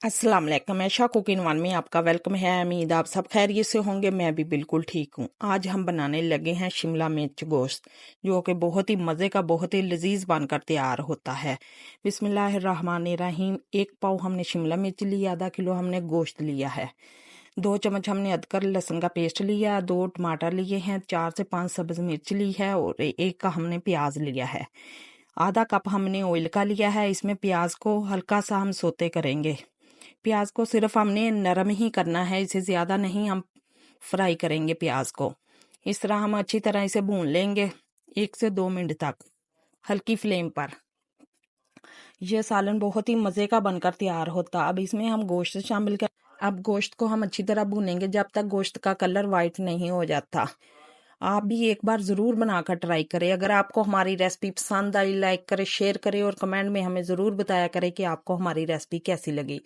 अस्सलाम वालेकुम। ऐशा cooking one में आपका वेलकम है। उम्मीद आप सब खैरियत से होंगे। मैं भी बिल्कुल ठीक हूँ। आज हम बनाने लगे हैं शिमला मिर्च गोश्त, जो कि बहुत ही मज़े का, बहुत ही लजीज बनकर तैयार होता है। बिस्मिल्लाहिर्रहमानिर्रहीम। 1 पाव हमने शिमला मिर्च लिया, आधा किलो हमने गोश्त लिया है, 2 चम्मच हमने अदरक लहसुन का पेस्ट लिया, 2 टमाटर लिए हैं, 4 से 5 सब्ज मिर्च ली है और 1 का हमने प्याज लिया है। आधा कप हमने ऑयल का लिया है। इसमें प्याज को हल्का सा हम सोते करेंगे। प्याज को सिर्फ हमने नरम ही करना है, इसे ज़्यादा नहीं हम फ्राई करेंगे प्याज को। इस तरह हम अच्छी तरह इसे भून लेंगे 1 से 2 मिनट तक हल्की फ्लेम पर। यह सालन बहुत ही मज़े का बनकर तैयार होता। अब इसमें हम गोश्त शामिल कर अब गोश्त को हम अच्छी तरह भूनेंगे जब तक गोश्त का कलर वाइट नहीं हो जाता। आप भी एक बार ज़रूर बनाकर ट्राई करें। अगर आपको हमारी रेसिपी पसंद आई, लाइक करें, शेयर करें और कमेंट में हमें ज़रूर बताया करें कि आपको हमारी रेसिपी कैसी लगी।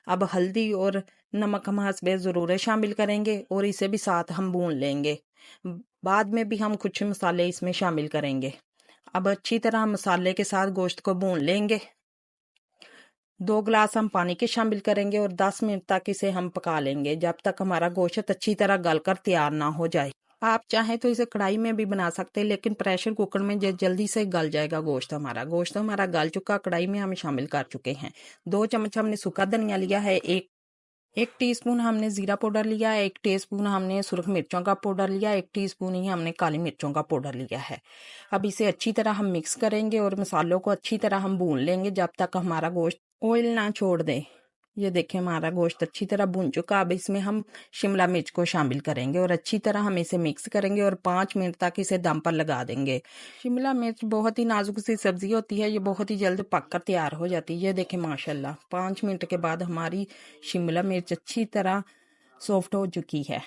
अब हल्दी और नमक हम हस्बे ज़रूर शामिल करेंगे और इसे भी साथ हम भून लेंगे। बाद में भी हम कुछ मसाले इसमें शामिल करेंगे। अब अच्छी तरह मसाले के साथ गोश्त को भून लेंगे। 2 गिलास हम पानी के शामिल करेंगे और 10 मिनट तक इसे हम पका लेंगे, जब तक हमारा गोश्त अच्छी तरह गलकर तैयार ना हो जाए। आप चाहें तो इसे कढ़ाई में भी बना सकते हैं, लेकिन प्रेशर कुकर में जल्दी से गल जाएगा गोश्त हमारा गल चुका, कढ़ाई में हम शामिल कर चुके हैं। 2 चम्मच हमने सूखा धनिया लिया है, एक टीस्पून हमने जीरा पाउडर लिया है, 1 टीस्पून हमने सुरख मिर्चों का पाउडर लिया, 1 टीस्पून ही हमने काली मिर्चों का पाउडर लिया है। अब इसे अच्छी तरह हम मिक्स करेंगे और मसालों को अच्छी तरह हम भून लेंगे जब तक हमारा गोश्त ऑयल ना छोड़ दे। ये देखें, हमारा गोश्त अच्छी तरह भून चुका। अब इसमें हम शिमला मिर्च को शामिल करेंगे और अच्छी तरह हम इसे मिक्स करेंगे और 5 मिनट तक इसे दम पर लगा देंगे। शिमला मिर्च बहुत ही नाजुक सी सब्जी होती है, ये बहुत ही जल्द पक कर तैयार हो जाती है। ये देखें माशाल्लाह, 5 मिनट के बाद हमारी शिमला मिर्च अच्छी तरह सॉफ्ट हो चुकी है।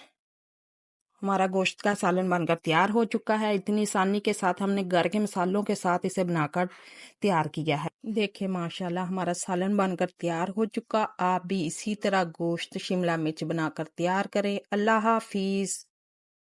हमारा गोश्त का सालन बनकर तैयार हो चुका है। इतनी आसानी के साथ हमने घर के मसालों के साथ इसे बनाकर तैयार किया है। देखिए माशाल्लाह, हमारा सालन बनकर तैयार हो चुका। आप भी इसी तरह गोश्त शिमला मिर्च बनाकर तैयार करें। अल्लाह हाफिज।